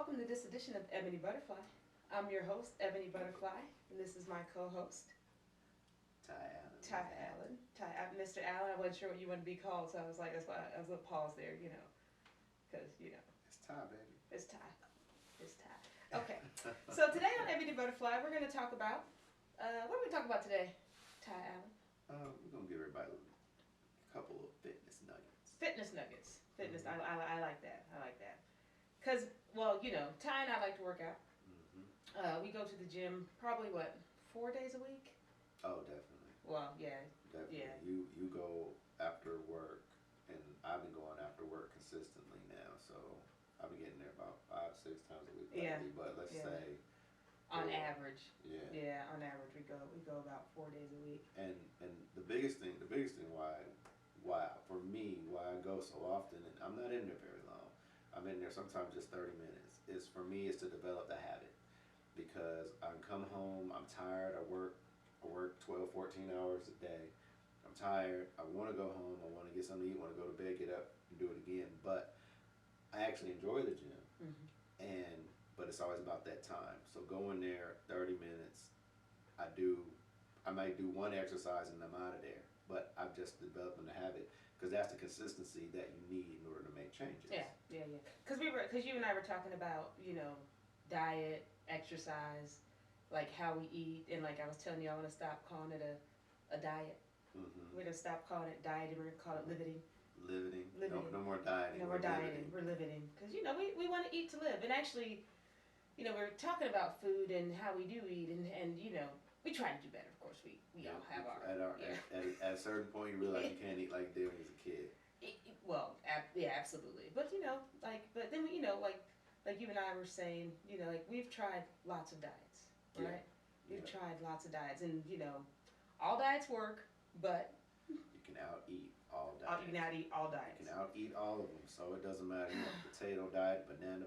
welcome to this edition of Ebony Butterfly. I'm your host, Ebony Butterfly, and this is my co-host, Ty Allen. Ty Allen. Mr. Allen, I wasn't sure what you wanted to be called, so I was like, that's why I was a pause there, because, It's Ty, baby. it's Ty. It's Ty. Okay, so today on Ebony Butterfly, we're going to talk about, what are we talk about today, Ty Allen? We're gonna give everybody a couple of fitness nuggets. Fitness nuggets. Fitness, Mhm. I like that. I like that. Because, well, Ty and I like to work out. We go to the gym probably, 4 days a week? Oh, definitely. Well, yeah. Definitely. Yeah. You go after work, and I've been going after work consistently now, so I've been getting there about 5-6 times a week lately. Yeah. But let's Yeah. say On four. average. Yeah. Yeah, on average we go about 4 days a week. And the biggest thing why I go so often, and I'm not in there very long. I'm in there sometimes just 30 minutes. Is for me is to develop the habit, because I can come home, I'm tired, I work 12, 14 hours a day. I'm tired, I want to go home, I want to get something to eat, want to go to bed, get up and do it again. But I actually enjoy the gym, Mm-hmm. but it's always about that time. So going there 30 minutes, I might do one exercise and I'm out of there. But I've just developed the habit, because that's the consistency that you need in order to make changes. Yeah. Because you and I were talking about, diet, exercise, like how we eat, and like I was telling you, I want to stop calling it a diet. Mm-hmm. We're gonna stop calling it dieting. We're gonna call it living. Living. Living. No more dieting. No, we're dieting. We're living. Because we want to eat to live, and actually, we're talking about food and how we do eat, and we try to do better. Of course, we all have our. At a certain point, you realize you can't eat like you did when you was a kid. Yeah, absolutely. But but then like you and I were saying, like we've tried lots of diets, right? Yeah. We've Yeah. tried lots of diets, and all diets work, but You can out eat all you diets. can not eat all You diets. can out eat all of them. So it doesn't matter. Potato diet, banana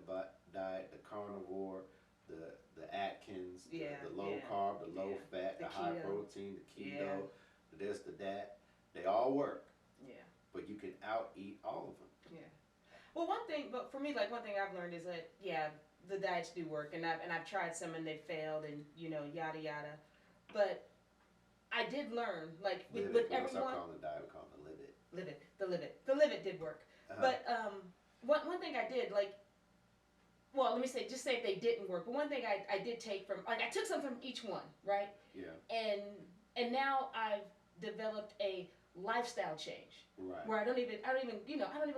diet, the carnivore, the Atkins, Yeah, the low yeah, carb, the low yeah. fat, The the high keto. protein, the keto, Yeah. the this, the that. They all work, Yeah, but you can out eat all of them. yeah. Well, but for me, like one thing I've learned is that the diets do work, and I've tried some and they failed, and yada yada. But I did learn, like with We're gonna stop everyone. calling it diet. We're calling it live it. The live it did work. Uh-huh. But one thing I did, let me say if they didn't work. But one thing I did take from, like, I took some from each one, right? Yeah. And now I've developed a lifestyle change, Right. where I don't even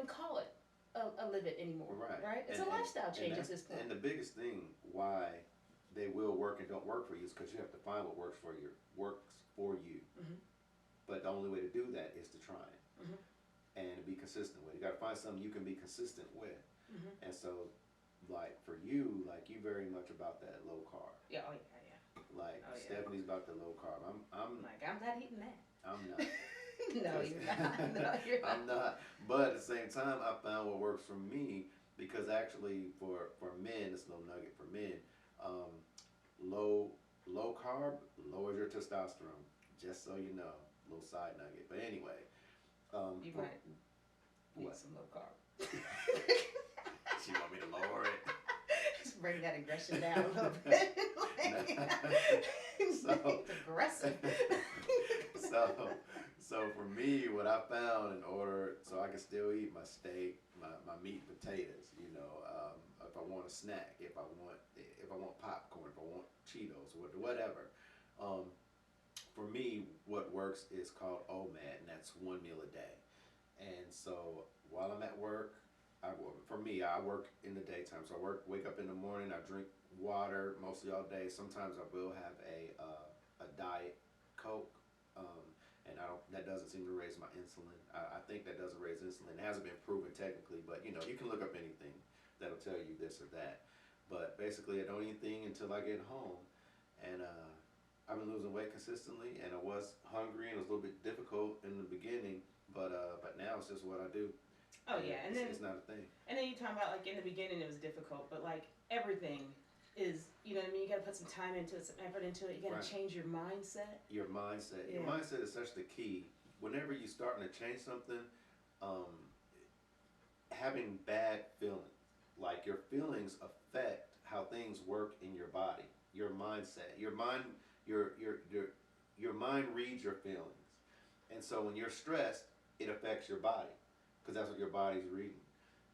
call it a live it anymore, Right. It's a lifestyle change at this point. And the biggest thing why they will work and don't work for you is because you have to find what works for you. Mm-hmm. But the only way to do that is to try it. Mm-hmm. And to be consistent with. You got to find something you can be consistent with. Mm-hmm. And so, like for you, you very much about that low carb. Yeah. Oh yeah. Like Oh, yeah. Stephanie's about the low carb. I'm not eating that. I'm not. No, you're not. No, you're not. I'm not. But at the same time, I found what works for me, because actually for men, this little nugget for men, low carb lowers your testosterone. Just so you know, little side nugget. But anyway, You might need what? some low carb. She want me to lower it. Just bring that aggression down a little bit. So- It's aggressive. So for me, what I found, in order so I can still eat my steak, my meat and potatoes, if I want a snack, if I want popcorn, if I want Cheetos, whatever. For me, what works is called OMAD, and that's 1 meal a day. And so while I'm at work, I work in the daytime. So wake up in the morning, I drink water mostly all day. Sometimes I will have a diet Coke, and that doesn't seem to raise my insulin. I think that doesn't raise insulin. It hasn't been proven technically, but you can look up anything that'll tell you this or that. But basically, I don't eat anything until I get home, and I've been losing weight consistently, and I was hungry, and it was a little bit difficult in the beginning, but now it's just what I do. Oh yeah, and then it's not a thing. And then you talking about, like, in the beginning it was difficult, but like everything is, you know what I mean? You got to put some time into it, some effort into it. You got to Right. change your mindset. Your mindset. Yeah. Your mindset is such the key. Whenever you're starting to change something, having bad feelings, like your feelings affect how things work in your body, your mindset, your mind reads your feelings, and so when you're stressed, it affects your body because that's what your body's reading.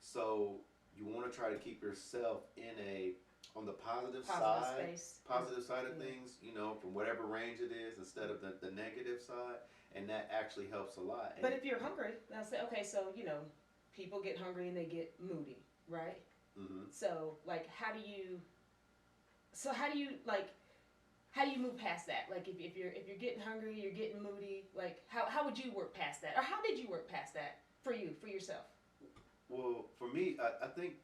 So you want to try to keep yourself in a on the Positive space. positive side of Yeah. things, from whatever range it is, instead of the negative side, and that actually helps a lot. And But if you're hungry, I'll say, okay, so, people get hungry and they get moody, right? hmm So, like, how do you move past that? Like, if you're getting hungry, you're getting moody, like, how would you work past that? Or how did you work past that for yourself? Well, for me, I think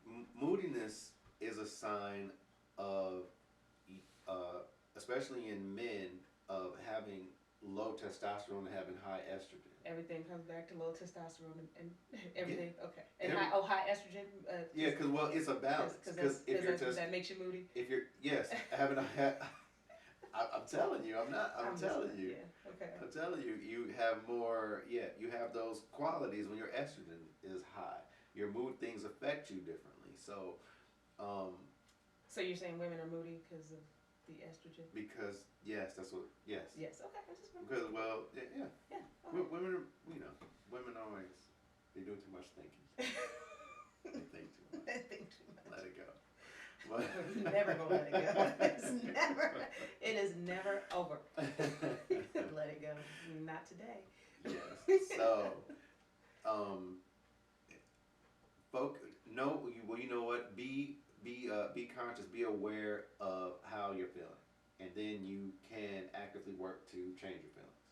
moodiness is a sign of, especially in men, of having low testosterone and having high estrogen. Everything comes back to low testosterone and everything. Okay. And Every- high estrogen. Yeah, because well, it's a balance. Because if you're just that makes you moody. if you're yes having a I'm telling you, I'm telling you. Yeah. Okay. I'm telling you, you have more. Yeah, you have those qualities when your estrogen is high. Your mood things affect you differently. So, um, So you're saying women are moody because of the estrogen? because yes, that's what yes. Yes. Okay. I just remember. Because well, yeah. Yeah. Okay. Women are women always they do too much thinking. They think too much. I think too much. Let it go. But We're never gonna let it go. It is never over. Let it go. Not today. yes. So, um, folk, no, well, you know what? Be conscious. Be aware of how you're feeling, and then you can actively work to change your feelings.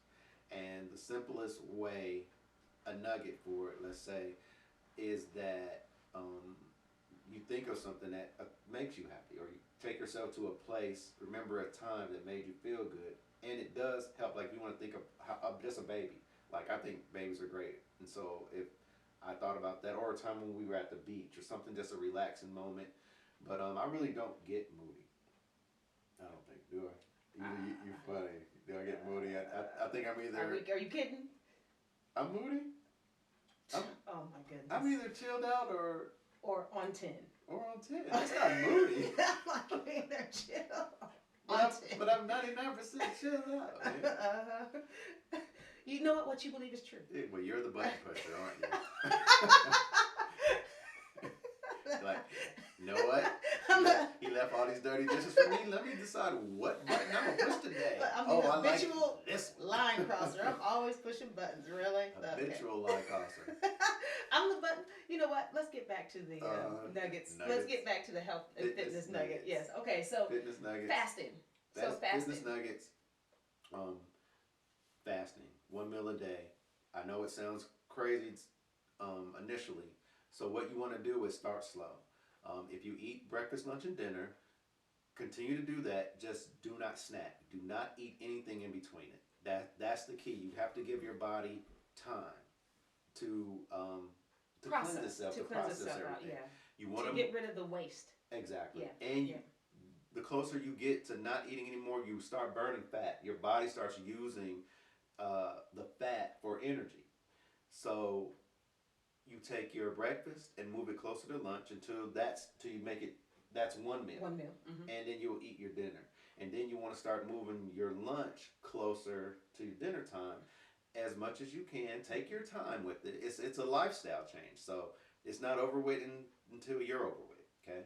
And the simplest way, a nugget for it, let's say, is that you think of something that makes you happy, or you take yourself to a place, remember a time that made you feel good, and it does help. Like you want to think of just a baby. Like I think babies are great, and so if I thought about that, or a time when we were at the beach, or something, just a relaxing moment. But I really don't get moody. I don't think, do I? You funny. Do I get moody? I think I'm either. Are you kidding? I'm moody. Oh my goodness. I'm either chilled out or on 10. or on 10. That's not moody. I'm like either chill. But I'm 99% chilled out. Man. You know what you believe is true. Yeah, well, you're the button pusher, aren't you? Like, you know what? He left all these dirty dishes for me. Let me decide what button I'm gonna push today. I'm I the habitual like this line crosser. I'm always pushing buttons. Really? habitual line crosser. I'm the button. You know what? Let's get back to the nuggets. Let's nuggets. get back to the health and fitness nugget. nuggets. Yes. Okay. So Fitness nuggets. fasting. Fitness nuggets. Fasting. 1 meal a day. I know it sounds crazy initially. So what you want to do is start slow. If you eat breakfast, lunch, and dinner, continue to do that. Just do not snack. Do not eat anything in between it. That's the key. You have to give your body time to process, cleanse itself, to cleanse process itself out. everything. Yeah. You want To get rid of the waste. exactly. Yeah. And Yeah. the closer you get to not eating anymore, you start burning fat. Your body starts using the fat for energy. So you take your breakfast and move it closer to lunch until you make it that's 1 meal. 1 meal. Mm-hmm. And then you'll eat your dinner. And then you want to start moving your lunch closer to dinner time as much as you can. Take your time with it. It's a lifestyle change. So it's not overweight until you're overweight. Okay.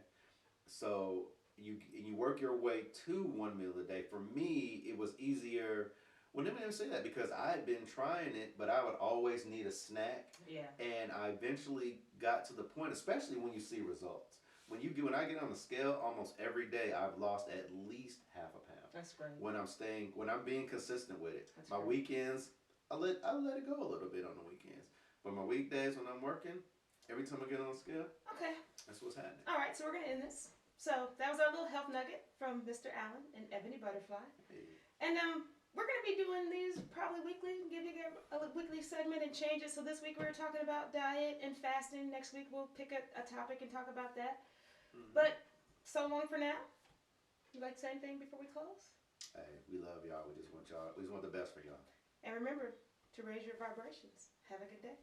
So you work your way to 1 meal a day. For me, it was easier. Well, let me even say that because I had been trying it, but I would always need a snack. Yeah. And I eventually got to the point, especially when you see results. When I get on the scale, almost every day I've lost at least half a pound. That's great. When I'm being consistent with it. That's My great. weekends, I let it go a little bit on the weekends. But my weekdays when I'm working, every time I get on the scale, Okay. that's what's happening. All right. So we're gonna end this. So that was our little health nugget from Mr. Allen and Ebony Butterfly. Hey. And we're going to be doing these probably weekly, give you a weekly segment and changes. So this week we were talking about diet and fasting. Next week we'll pick a topic and talk about that. Mm-hmm. But so long for now. You like to say anything before we close? Hey, we love y'all. We just want the best for y'all. And remember to raise your vibrations. Have a good day.